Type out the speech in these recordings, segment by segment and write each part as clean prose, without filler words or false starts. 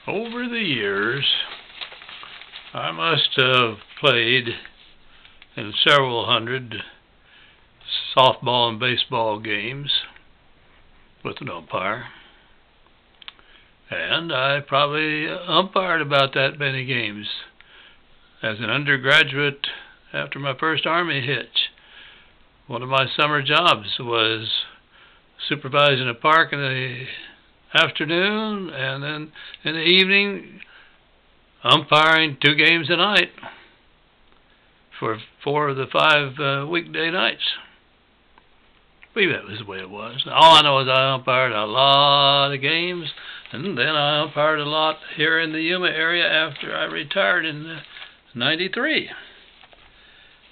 Over the years, I must have played in several hundred softball and baseball games with an umpire. And I probably umpired about that many games. As an undergraduate, after my first Army hitch, one of my summer jobs was supervising a park in the afternoon, and then in the evening umpiring 2 games a night for 4 of the 5 weekday nights. I believe that was the way it was. All I know is I umpired a lot of games, and then I umpired a lot here in the Yuma area after I retired in '93.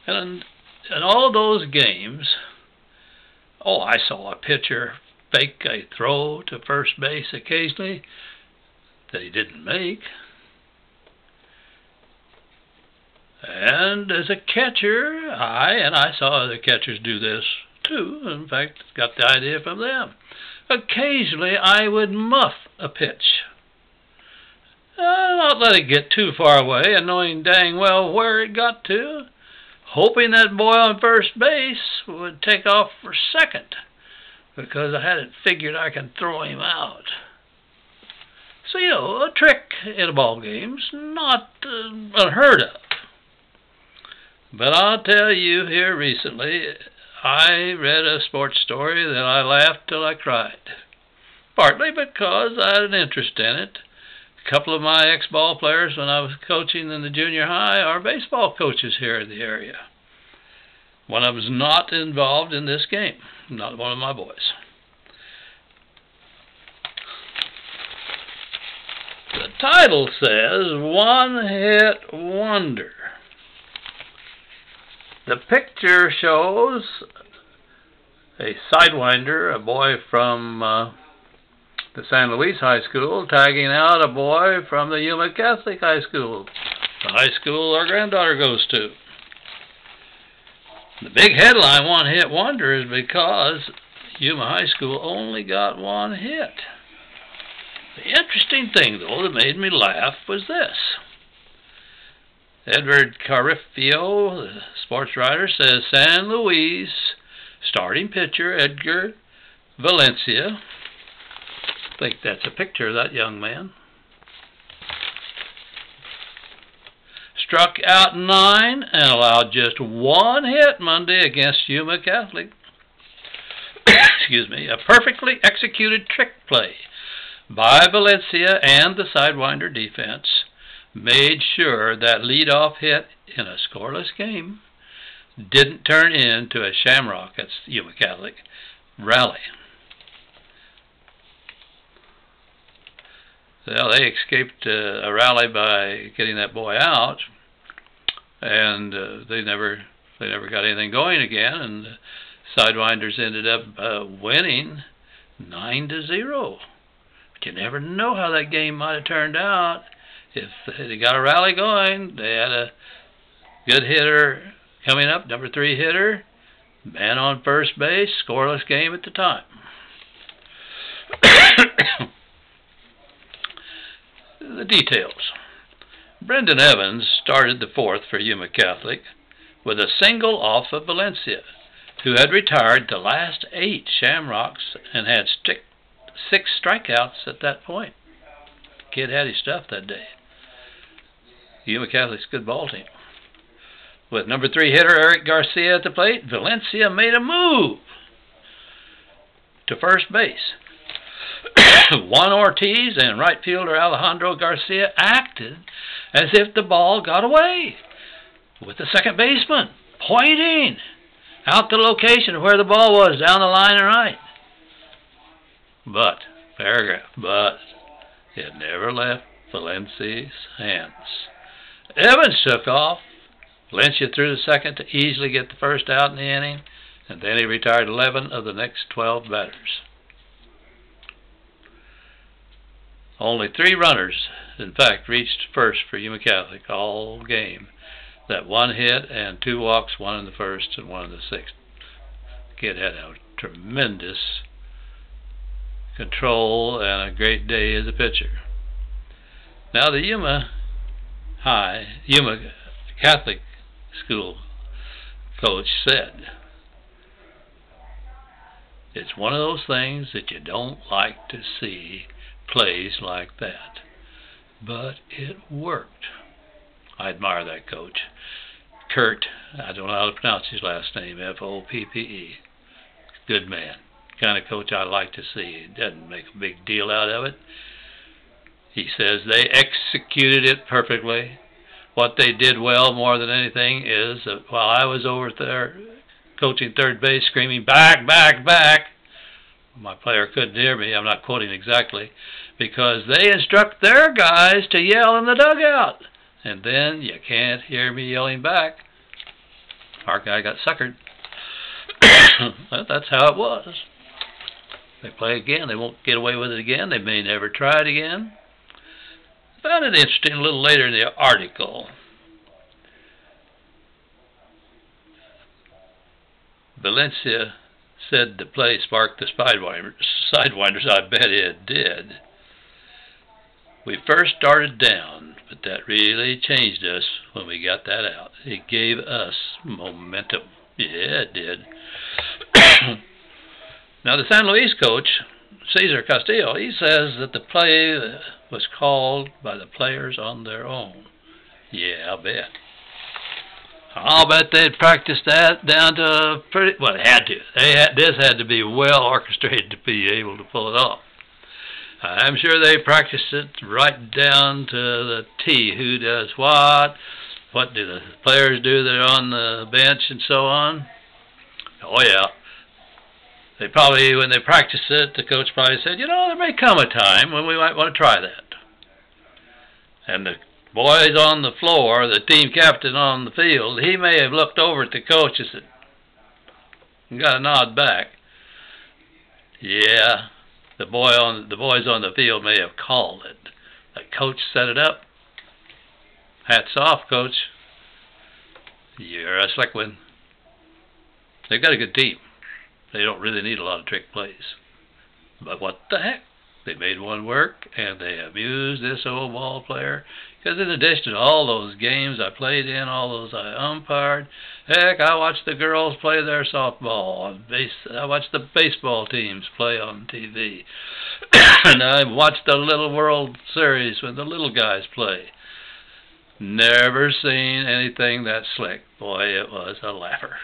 And in all those games, I saw a pitcher fake a throw to first base occasionally that he didn't make. And as a catcher, I saw other catchers do this too. In fact, got the idea from them. Occasionally, I would muff a pitch. Not let it get too far away, and knowing dang well where it got to, hoping that boy on first base would take off for second, because I had it figured I can throw him out. So, a trick in a ball game's not unheard of. But I'll tell you here recently, I read a sports story that I laughed till I cried. Partly because I had an interest in it. A couple of my ex-ball players when I was coaching in the junior high are baseball coaches here in the area. One of them's not involved in this game, not one of my boys. The title says, One Hit Wonder. The picture shows a sidewinder, a boy from the San Luis High School, tagging out a boy from the Yuma Catholic High School, the high school our granddaughter goes to. The big headline, One Hit Wonder, is because Yuma High School only got 1 hit. The interesting thing, though, that made me laugh was this. Edward Carifio, the sports writer, says San Luis starting pitcher Edgar Valencia, I think that's a picture of that young man, struck out 9 and allowed just 1 hit Monday against Yuma Catholic. Excuse me, a perfectly executed trick play by Valencia and the Sidewinder defense made sure that leadoff hit in a scoreless game didn't turn into a shamrock at Yuma Catholic rally. Well, they escaped a rally by getting that boy out, and they never got anything going again, and the Sidewinders ended up winning 9-0. But you never know how that game might have turned out. If they got a rally going, they had a good hitter coming up, number 3 hitter, man on first base, scoreless game at the time. The details. Brendan Evans started the 4th for Yuma Catholic with a single off of Valencia, who had retired the last 8 Shamrocks and had 6 strikeouts at that point. The kid had his stuff that day. Yuma Catholic's good ball team. With number 3 hitter Eric Garcia at the plate, Valencia made a move to first base. Juan Ortiz and right fielder Alejandro Garcia acted as if the ball got away, with the second baseman pointing out the location of where the ball was down the line and right. But it never left Valencia's hands. Evans took off. Valencia threw the second to easily get the first out in the inning, and then he retired 11 of the next 12 batters. Only 3 runners, in fact, reached first for Yuma Catholic all game. That 1 hit and 2 walks, 1 in the first and 1 in the 6th. The kid had a tremendous control and a great day as a pitcher. Now the Yuma Catholic school coach said, it's one of those things that you don't like to see plays like that. But it worked. I admire that coach. Kurt, I don't know how to pronounce his last name, F-O-P-P-E. Good man. Kind of coach I like to see. He doesn't make a big deal out of it. He says they executed it perfectly. What they did well more than anything is that while I was over there coaching third base screaming, back, back, back, my player couldn't hear me. I'm not quoting exactly, because they instruct their guys to yell in the dugout. And then you can't hear me yelling back. Our guy got suckered. That's how it was. They play again. They won't get away with it again. They may never try it again. I found it interesting a little later in the article. Valencia said the play sparked the Sidewinders. I bet it did. We first started down, but that really changed us when we got that out. It gave us momentum. Yeah, it did. Now the San Luis coach, Cesar Castillo, he says that the play was called by the players on their own. Yeah, I'll bet. I'll bet they'd practiced that down to pretty, well, they had to. This had to be well orchestrated to be able to pull it off. I'm sure they practiced it right down to the T. Who does what do the players do that are on the bench and so on. Oh, yeah. They probably, when they practiced it, the coach probably said, you know, there may come a time when we might want to try that. And the boys on the floor, the team captain on the field, he may have looked over at the coach and got a nod back. Yeah, the boys on the field may have called it. The coach set it up. Hats off, coach. You're a slick one. They've got a good team. They don't really need a lot of trick plays. But what the heck? They made one work, and they amused this old ball player. Because in addition to all those games I played in, all those I umpired, heck, I watched the girls play their softball. I watched the baseball teams play on TV. And I watched the Little World Series when the little guys play. Never seen anything that slick. Boy, it was a laugher.